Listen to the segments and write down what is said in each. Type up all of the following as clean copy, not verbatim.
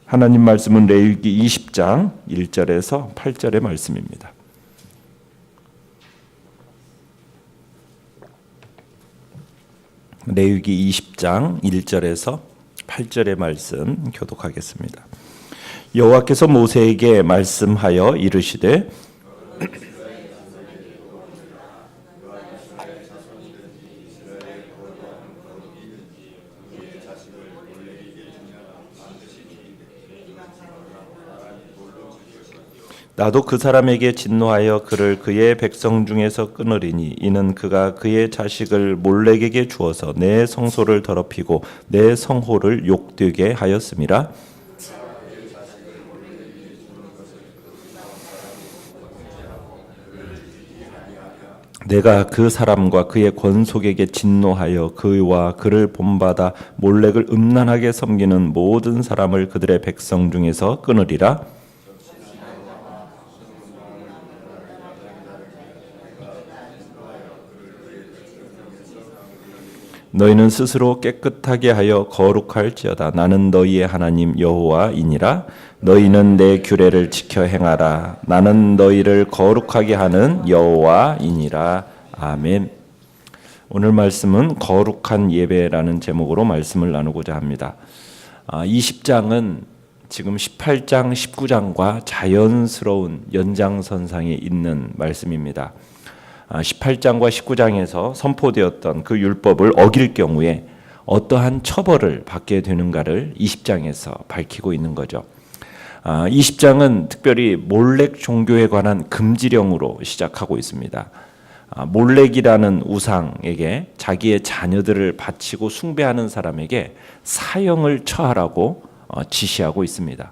하나님 말씀은 레위기 20장 1절에서 8절의 말씀입니다. 레위기 20장 1절에서 8절의 말씀 교독하겠습니다. 여호와께서 모세에게 말씀하여 이르시되 나도 그 사람에게 진노하여 그를 그의 백성 중에서 끊으리니 이는 그가 그의 자식을 몰렉에게 주어서 내 성소를 더럽히고 내 성호를 욕되게 하였음이라. 내가 그 사람과 그의 권속에게 진노하여 그와 그를 본받아 몰렉을 음란하게 섬기는 모든 사람을 그들의 백성 중에서 끊으리라. 너희는 스스로 깨끗하게 하여 거룩할지어다. 나는 너희의 하나님 여호와이니라. 너희는 내 규례를 지켜 행하라. 나는 너희를 거룩하게 하는 여호와이니라. 아멘. 오늘 말씀은 거룩한 예배라는 제목으로 말씀을 나누고자 합니다. 20장은 지금 18장, 19장과 자연스러운 연장선상에 있는 말씀입니다. 18장과 19장에서 선포되었던 그 율법을 어길 경우에 어떠한 처벌을 받게 되는가를 20장에서 밝히고 있는 거죠. 20장은 특별히 몰렉 종교에 관한 금지령으로 시작하고 있습니다. 몰렉이라는 우상에게 자기의 자녀들을 바치고 숭배하는 사람에게 사형을 처하라고 지시하고 있습니다.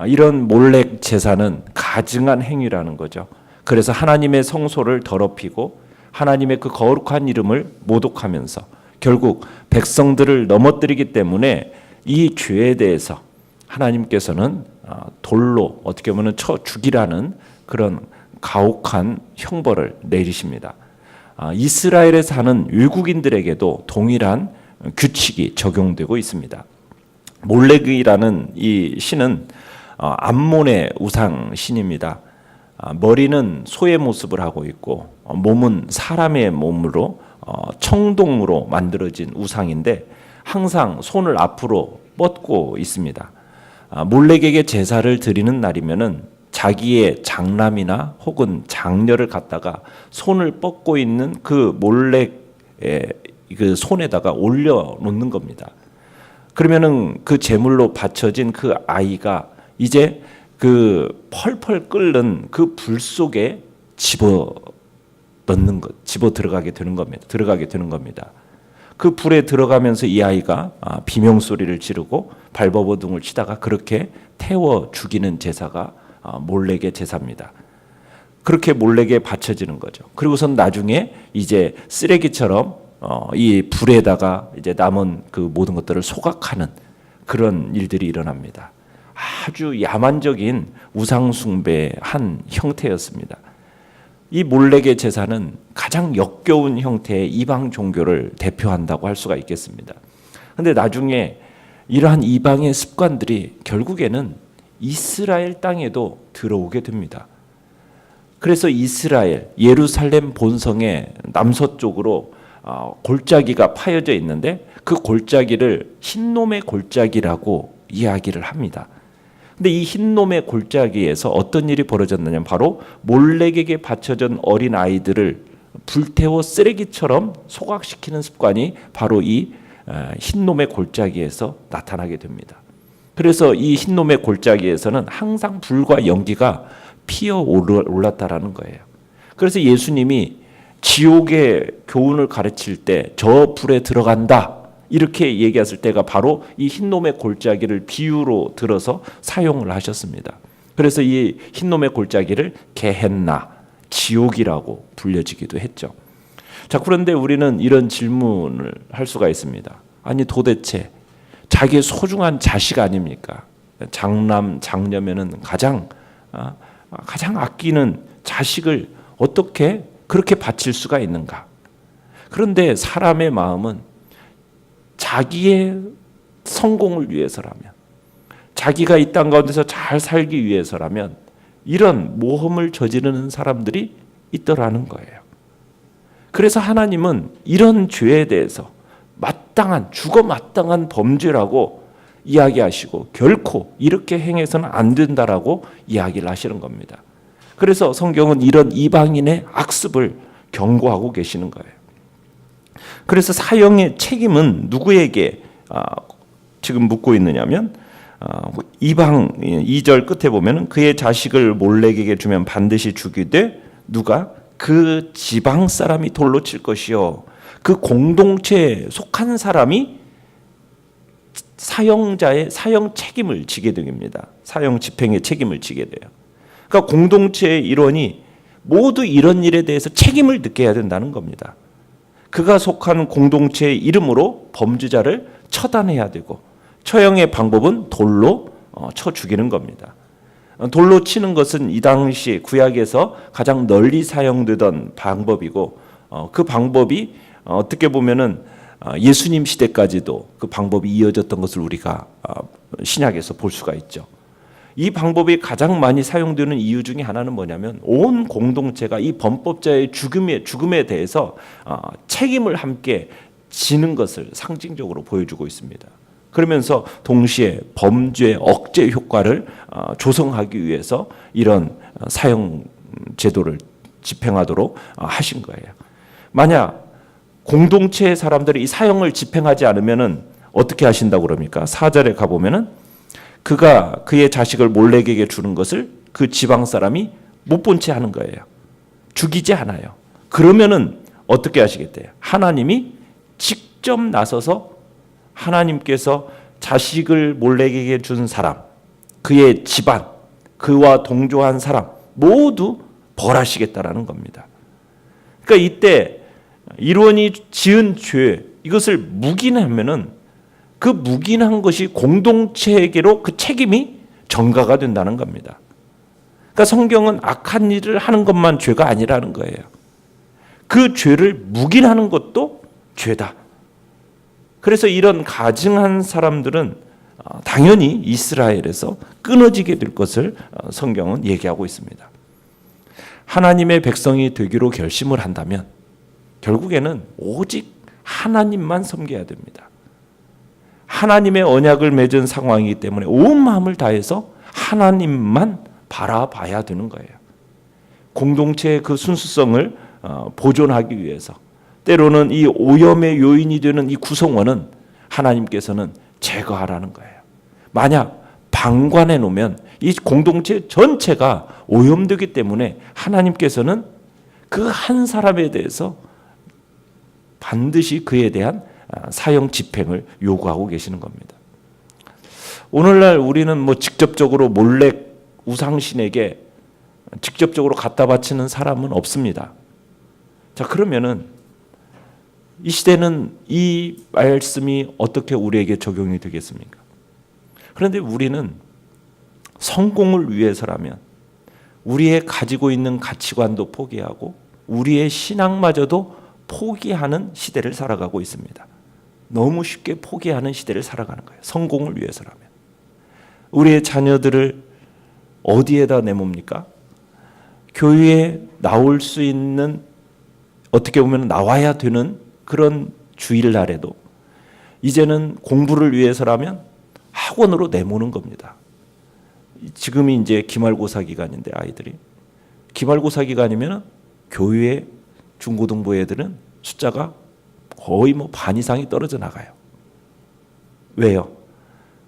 이런 몰렉 제사는 가증한 행위라는 거죠. 그래서 하나님의 성소를 더럽히고 하나님의 그 거룩한 이름을 모독하면서 결국 백성들을 넘어뜨리기 때문에 이 죄에 대해서 하나님께서는 돌로 어떻게 보면 쳐 죽이라는 그런 가혹한 형벌을 내리십니다. 이스라엘에 사는 외국인들에게도 동일한 규칙이 적용되고 있습니다. 몰렉이라는 이 신은 암몬의 우상 신입니다. 머리는 소의 모습을 하고 있고 몸은 사람의 몸으로 청동으로 만들어진 우상인데 항상 손을 앞으로 뻗고 있습니다. 몰렉에게 제사를 드리는 날이면은 자기의 장남이나 혹은 장녀를 갖다가 손을 뻗고 있는 그 몰렉의 그 손에다가 올려놓는 겁니다. 그러면은 그 제물로 바쳐진 그 아이가 이제 그 펄펄 끓는 그 불 속에 집어 들어가게 되는 겁니다. 그 불에 들어가면서 이 아이가 비명 소리를 지르고 발버둥을 치다가 그렇게 태워 죽이는 제사가 몰렉의 제사입니다. 그렇게 몰렉에 바쳐지는 거죠. 그리고선 나중에 이제 쓰레기처럼 이 불에다가 이제 남은 그 모든 것들을 소각하는 그런 일들이 일어납니다. 아주 야만적인 우상숭배의 한 형태였습니다. 이 몰렉의 제사는 가장 역겨운 형태의 이방 종교를 대표한다고 할 수가 있겠습니다. 그런데 나중에 이러한 이방의 습관들이 결국에는 이스라엘 땅에도 들어오게 됩니다. 그래서 이스라엘, 예루살렘 본성의 남서쪽으로 골짜기가 파여져 있는데 그 골짜기를 흰놈의 골짜기라고 이야기를 합니다. 근데 이 흰놈의 골짜기에서 어떤 일이 벌어졌느냐, 바로 몰렉에게 바쳐진 어린 아이들을 불태워 쓰레기처럼 소각시키는 습관이 바로 이 흰놈의 골짜기에서 나타나게 됩니다. 그래서 이 흰놈의 골짜기에서는 항상 불과 연기가 피어 올랐다라는 거예요. 그래서 예수님이 지옥의 교훈을 가르칠 때 저 불에 들어간다 이렇게 얘기했을 때가 바로 이 흰놈의 골짜기를 비유로 들어서 사용을 하셨습니다. 그래서 이 흰놈의 골짜기를 게헨나, 지옥이라고 불려지기도 했죠. 자, 그런데 우리는 이런 질문을 할 수가 있습니다. 아니 도대체 자기의 소중한 자식 아닙니까? 장남, 장녀면은 가장 아끼는 자식을 어떻게 그렇게 바칠 수가 있는가? 그런데 사람의 마음은 자기의 성공을 위해서라면, 자기가 이 땅 가운데서 잘 살기 위해서라면 이런 모험을 저지르는 사람들이 있더라는 거예요. 그래서 하나님은 이런 죄에 대해서 죽어 마땅한 범죄라고 이야기하시고 결코 이렇게 행해서는 안 된다라고 이야기를 하시는 겁니다. 그래서 성경은 이런 이방인의 악습을 경고하고 계시는 거예요. 그래서 사형의 책임은 누구에게 지금 묻고 있느냐면 이방 2절 끝에 보면은 그의 자식을 몰렉에게 주면 반드시 죽이되 누가 그 지방 사람이 돌로 칠 것이요 그 공동체에 속한 사람이 사형자의 사형 책임을 지게 됩니다. 사형 집행의 책임을 지게 돼요. 그러니까 공동체의 일원이 모두 이런 일에 대해서 책임을 느껴야 된다는 겁니다. 그가 속한 공동체의 이름으로 범죄자를 처단해야 되고 처형의 방법은 돌로 쳐 죽이는 겁니다. 돌로 치는 것은 이 당시 구약에서 가장 널리 사용되던 방법이고 그 방법이 어떻게 보면은 예수님 시대까지도 그 방법이 이어졌던 것을 우리가 신약에서 볼 수가 있죠. 이 방법이 가장 많이 사용되는 이유 중에 하나는 뭐냐면 온 공동체가 이 범법자의 죽음에 대해서 책임을 함께 지는 것을 상징적으로 보여주고 있습니다. 그러면서 동시에 범죄 억제 효과를 조성하기 위해서 이런 사형 제도를 집행하도록 하신 거예요. 만약 공동체의 사람들이 이 사형을 집행하지 않으면은 어떻게 하신다고 그럽니까? 4절에 가보면은 그가 그의 자식을 몰렉에게 주는 것을 그 지방 사람이 못 본 채 하는 거예요. 죽이지 않아요. 그러면은 어떻게 하시겠대요? 하나님이 직접 나서서 하나님께서 자식을 몰렉에게 준 사람, 그의 집안, 그와 동조한 사람 모두 벌하시겠다라는 겁니다. 그러니까 이때 일원이 지은 죄 이것을 묵인하면은 그 묵인한 것이 공동체에게로 그 책임이 전가가 된다는 겁니다. 그러니까 성경은 악한 일을 하는 것만 죄가 아니라는 거예요. 그 죄를 묵인하는 것도 죄다. 그래서 이런 가증한 사람들은 당연히 이스라엘에서 끊어지게 될 것을 성경은 얘기하고 있습니다. 하나님의 백성이 되기로 결심을 한다면 결국에는 오직 하나님만 섬겨야 됩니다. 하나님의 언약을 맺은 상황이기 때문에 온 마음을 다해서 하나님만 바라봐야 되는 거예요. 공동체의 그 순수성을 보존하기 위해서 때로는 이 오염의 요인이 되는 이 구성원은 하나님께서는 제거하라는 거예요. 만약 방관해 놓으면 이 공동체 전체가 오염되기 때문에 하나님께서는 그 한 사람에 대해서 반드시 그에 대한 사형 집행을 요구하고 계시는 겁니다. 오늘날 우리는 직접적으로 몰렉 우상신에게 직접적으로 갖다 바치는 사람은 없습니다. 자, 그러면은 이 시대는 이 말씀이 어떻게 우리에게 적용이 되겠습니까? 그런데 우리는 성공을 위해서라면 우리의 가지고 있는 가치관도 포기하고 우리의 신앙마저도 포기하는 시대를 살아가고 있습니다. 너무 쉽게 포기하는 시대를 살아가는 거예요. 성공을 위해서라면. 우리의 자녀들을 어디에다 내뭅니까? 교회에 나올 수 있는 어떻게 보면 나와야 되는 그런 주일날에도 이제는 공부를 위해서라면 학원으로 내모는 겁니다. 지금이 이제 기말고사 기간인데 아이들이 기말고사 기간이면 교회 중고등부 애들은 숫자가 거의 반 이상이 떨어져 나가요. 왜요?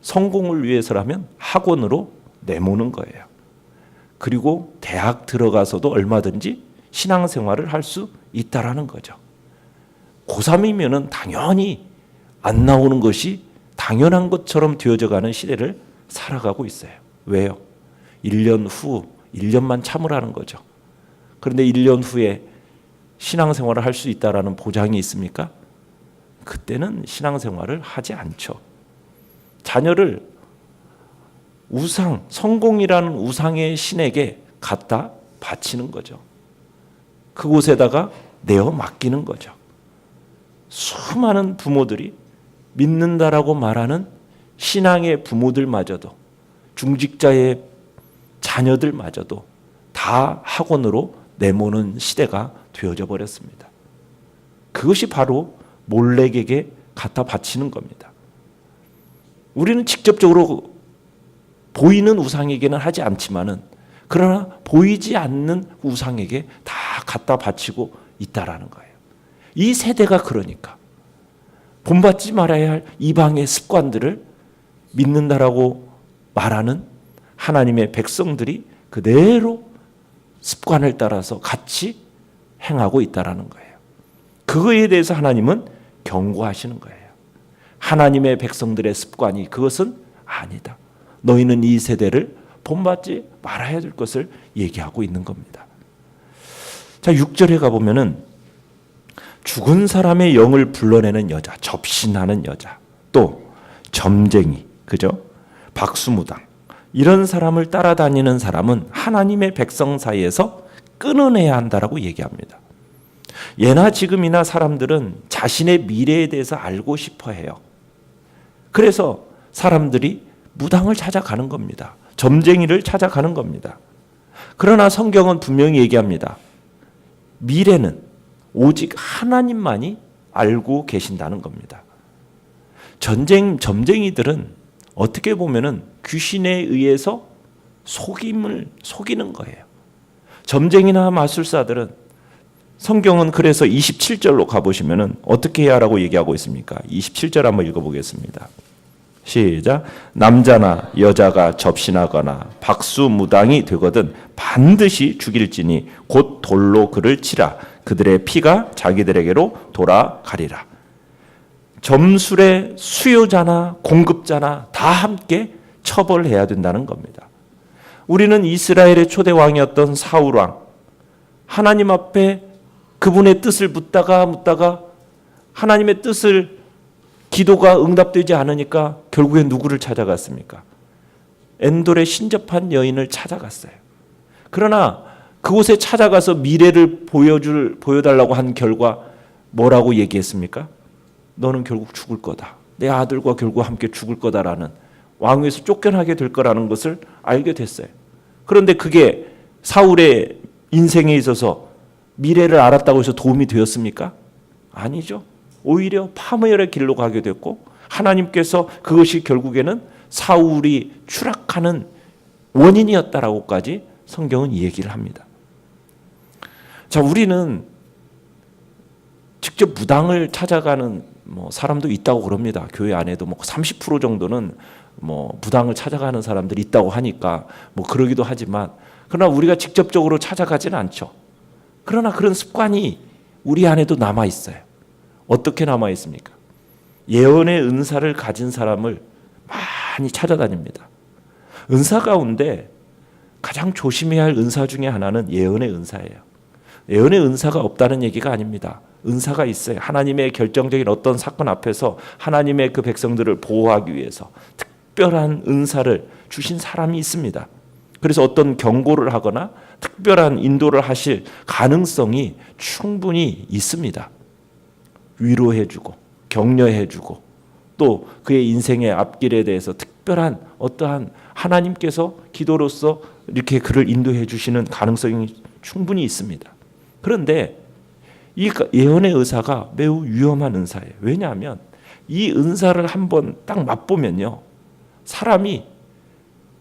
성공을 위해서라면 학원으로 내모는 거예요. 그리고 대학 들어가서도 얼마든지 신앙생활을 할 수 있다라는 거죠. 고3이면은 당연히 안 나오는 것이 당연한 것처럼 되어져 가는 시대를 살아가고 있어요. 왜요? 1년 후, 1년만 참으라는 거죠. 그런데 1년 후에 신앙생활을 할 수 있다라는 보장이 있습니까? 그때는 신앙생활을 하지 않죠. 자녀를 우상, 성공이라는 우상의 신에게 갖다 바치는 거죠. 그곳에다가 내어 맡기는 거죠. 수많은 부모들이 믿는다라고 말하는 신앙의 부모들마저도 중직자의 자녀들마저도 다 학원으로 내모는 시대가 되어져 버렸습니다. 그것이 바로 몰렉에게 갖다 바치는 겁니다. 우리는 직접적으로 보이는 우상에게는 하지 않지만은 그러나 보이지 않는 우상에게 다 갖다 바치고 있다라는 거예요. 이 세대가 그러니까 본받지 말아야 할 이방의 습관들을 믿는다라고 말하는 하나님의 백성들이 그대로 습관을 따라서 같이 행하고 있다라는 거예요. 그거에 대해서 하나님은 경고하시는 거예요. 하나님의 백성들의 습관이 그것은 아니다. 너희는 이 세대를 본받지 말아야 될 것을 얘기하고 있는 겁니다. 자, 6절에 가보면은 죽은 사람의 영을 불러내는 여자, 접신하는 여자, 또 점쟁이, 그죠? 박수무당, 이런 사람을 따라다니는 사람은 하나님의 백성 사이에서 끊어내야 한다라고 얘기합니다. 예나 지금이나 사람들은 자신의 미래에 대해서 알고 싶어 해요. 그래서 사람들이 무당을 찾아가는 겁니다. 점쟁이를 찾아가는 겁니다. 그러나 성경은 분명히 얘기합니다. 미래는 오직 하나님만이 알고 계신다는 겁니다. 점쟁이들은 어떻게 보면은 귀신에 의해서 속이는 거예요. 점쟁이나 마술사들은 성경은 그래서 27절로 가보시면은 어떻게 해야 하라고 얘기하고 있습니까? 27절 한번 읽어보겠습니다. 시작. 남자나 여자가 접신하거나 박수무당이 되거든 반드시 죽일지니 곧 돌로 그를 치라. 그들의 피가 자기들에게로 돌아가리라. 점술의 수요자나 공급자나 다 함께 처벌해야 된다는 겁니다. 우리는 이스라엘의 초대 왕이었던 사울 왕, 하나님 앞에 그분의 뜻을 묻다가 하나님의 뜻을 기도가 응답되지 않으니까 결국엔 누구를 찾아갔습니까? 엔돌의 신접한 여인을 찾아갔어요. 그러나 그곳에 찾아가서 미래를 보여달라고 한 결과 뭐라고 얘기했습니까? 너는 결국 죽을 거다. 내 아들과 결국 함께 죽을 거다라는, 왕위에서 쫓겨나게 될 거라는 것을 알게 됐어요. 그런데 그게 사울의 인생에 있어서 미래를 알았다고 해서 도움이 되었습니까? 아니죠. 오히려 파멸의 길로 가게 됐고 하나님께서 그것이 결국에는 사울이 추락하는 원인이었다라고까지 성경은 얘기를 합니다. 자, 우리는 직접 무당을 찾아가는 사람도 있다고 그럽니다. 교회 안에도 30% 정도는 무당을 찾아가는 사람들이 있다고 하니까 그러기도 하지만, 그러나 우리가 직접적으로 찾아가지는 않죠. 그러나 그런 습관이 우리 안에도 남아 있어요. 어떻게 남아 있습니까? 예언의 은사를 가진 사람을 많이 찾아다닙니다. 은사 가운데 가장 조심해야 할 은사 중에 하나는 예언의 은사예요. 예언의 은사가 없다는 얘기가 아닙니다. 은사가 있어요. 하나님의 결정적인 어떤 사건 앞에서 하나님의 그 백성들을 보호하기 위해서 특별한 은사를 주신 사람이 있습니다. 그래서 어떤 경고를 하거나 특별한 인도를 하실 가능성이 충분히 있습니다. 위로해주고 격려해주고 또 그의 인생의 앞길에 대해서 특별한 어떠한 하나님께서 기도로서 이렇게 그를 인도해 주시는 가능성이 충분히 있습니다. 그런데 이 예언의 은사가 매우 위험한 은사예요. 왜냐하면 이 은사를 한번 딱 맛보면요, 사람이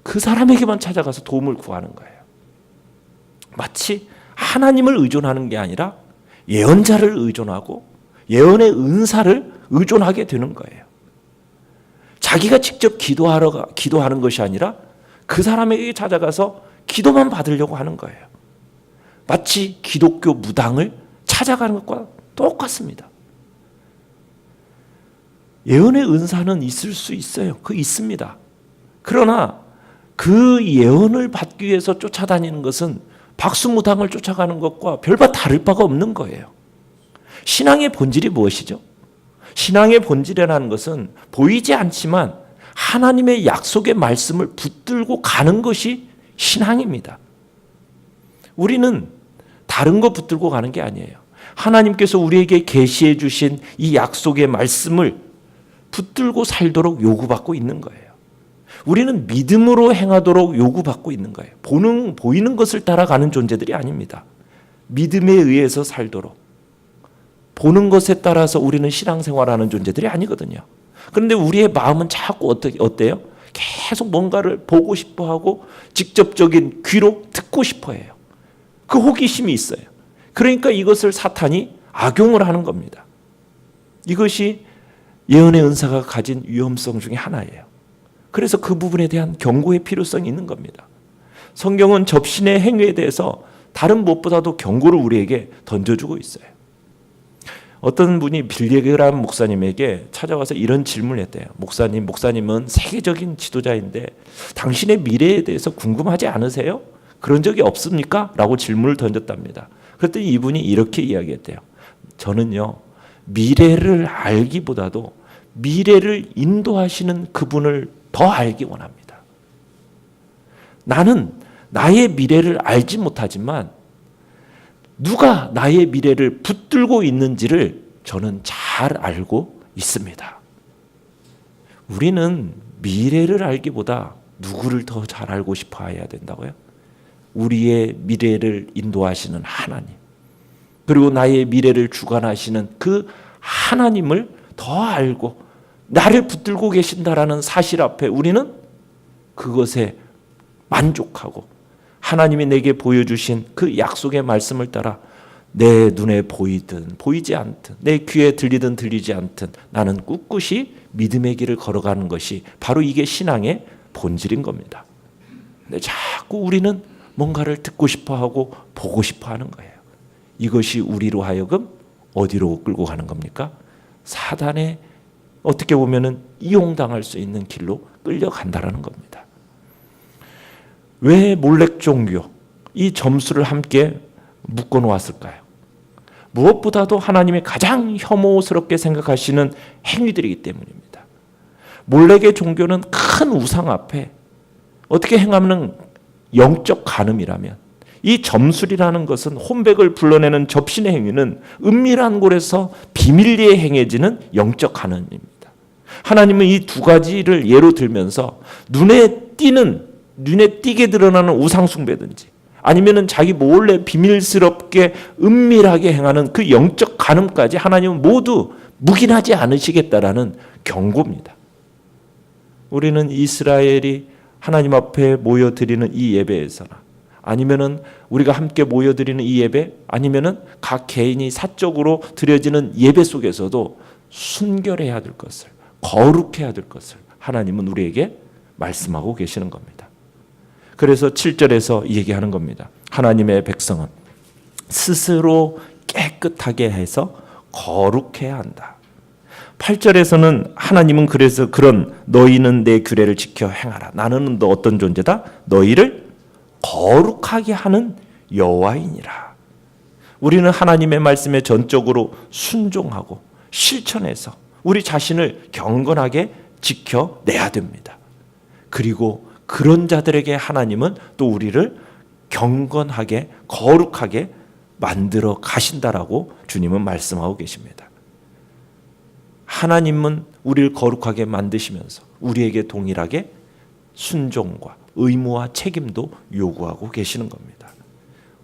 그 사람에게만 찾아가서 도움을 구하는 거예요. 마치 하나님을 의존하는 게 아니라 예언자를 의존하고 예언의 은사를 의존하게 되는 거예요. 자기가 직접 기도하는 것이 아니라 그 사람에게 찾아가서 기도만 받으려고 하는 거예요. 마치 기독교 무당을 찾아가는 것과 똑같습니다. 예언의 은사는 있을 수 있어요. 그 있습니다. 그러나 그 예언을 받기 위해서 쫓아다니는 것은 박수무당을 쫓아가는 것과 별바 다를 바가 없는 거예요. 신앙의 본질이 무엇이죠? 신앙의 본질이라는 것은 보이지 않지만 하나님의 약속의 말씀을 붙들고 가는 것이 신앙입니다. 우리는 다른 거 붙들고 가는 게 아니에요. 하나님께서 우리에게 계시해 주신 이 약속의 말씀을 붙들고 살도록 요구받고 있는 거예요. 우리는 믿음으로 행하도록 요구받고 있는 거예요. 보이는 것을 따라가는 존재들이 아닙니다. 믿음에 의해서 살도록. 보는 것에 따라서 우리는 신앙생활하는 존재들이 아니거든요. 그런데 우리의 마음은 자꾸 어때요? 계속 뭔가를 보고 싶어하고 직접적인 귀로 듣고 싶어해요. 그 호기심이 있어요. 그러니까 이것을 사탄이 악용을 하는 겁니다. 이것이 예언의 은사가 가진 위험성 중에 하나예요. 그래서 그 부분에 대한 경고의 필요성이 있는 겁니다. 성경은 접신의 행위에 대해서 다른 무엇보다도 경고를 우리에게 던져주고 있어요. 어떤 분이 빌리그람 목사님에게 찾아와서 이런 질문을 했대요. 목사님은 세계적인 지도자인데 당신의 미래에 대해서 궁금하지 않으세요? 그런 적이 없습니까? 라고 질문을 던졌답니다. 그랬더니 이분이 이렇게 이야기했대요. 저는요, 미래를 알기보다도 미래를 인도하시는 그분을 더 알기 원합니다. 나는 나의 미래를 알지 못하지만 누가 나의 미래를 붙들고 있는지를 저는 잘 알고 있습니다. 우리는 미래를 알기보다 누구를 더 잘 알고 싶어 해야 된다고요? 우리의 미래를 인도하시는 하나님, 그리고 나의 미래를 주관하시는 그 하나님을 더 알고 나를 붙들고 계신다라는 사실 앞에 우리는 그것에 만족하고 하나님이 내게 보여주신 그 약속의 말씀을 따라 내 눈에 보이든 보이지 않든 내 귀에 들리든 들리지 않든 나는 꿋꿋이 믿음의 길을 걸어가는 것이 바로 이게 신앙의 본질인 겁니다. 근데 자꾸 우리는 뭔가를 듣고 싶어하고 보고 싶어하는 거예요. 이것이 우리로 하여금 어디로 끌고 가는 겁니까? 사단의 어떻게 보면은 이용당할 수 있는 길로 끌려간다라는 겁니다. 왜 몰렉 종교 이 점수를 함께 묶어 놓았을까요? 무엇보다도 하나님이 가장 혐오스럽게 생각하시는 행위들이기 때문입니다. 몰렉의 종교는 큰 우상 앞에 어떻게 행하면 영적 간음이라면 이 점술이라는 것은 혼백을 불러내는 접신의 행위는 은밀한 곳에서 비밀리에 행해지는 영적 간음입니다. 하나님은 이 두 가지를 예로 들면서 눈에 띄게 드러나는 우상 숭배든지 아니면은 자기 몰래 비밀스럽게 은밀하게 행하는 그 영적 간음까지 하나님은 모두 묵인하지 않으시겠다라는 경고입니다. 우리는 이스라엘이 하나님 앞에 모여드리는 이 예배에서나 아니면은 우리가 함께 모여드리는 이 예배 아니면은 각 개인이 사적으로 드려지는 예배 속에서도 순결해야 될 것을 거룩해야 될 것을 하나님은 우리에게 말씀하고 계시는 겁니다. 그래서 7절에서 얘기하는 겁니다. 하나님의 백성은 스스로 깨끗하게 해서 거룩해야 한다. 8절에서는 하나님은 그래서 그런 너희는 내 규례를 지켜 행하라. 나는 너 어떤 존재다? 너희를 거룩하게 하는 여호와이니라. 우리는 하나님의 말씀에 전적으로 순종하고 실천해서 우리 자신을 경건하게 지켜내야 됩니다. 그리고 그런 자들에게 하나님은 또 우리를 경건하게 거룩하게 만들어 가신다라고 주님은 말씀하고 계십니다. 하나님은 우리를 거룩하게 만드시면서 우리에게 동일하게 순종과 의무와 책임도 요구하고 계시는 겁니다.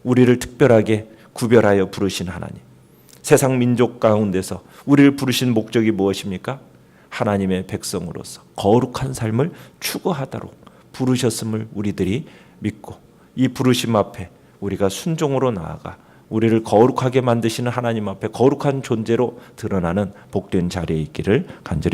우리를 특별하게 구별하여 부르신 하나님, 세상 민족 가운데서 우리를 부르신 목적이 무엇입니까? 하나님의 백성으로서 거룩한 삶을 추구하도록 부르셨음을 우리들이 믿고 이 부르심 앞에 우리가 순종으로 나아가 우리를 거룩하게 만드시는 하나님 앞에 거룩한 존재로 드러나는 복된 자리에 있기를 간절히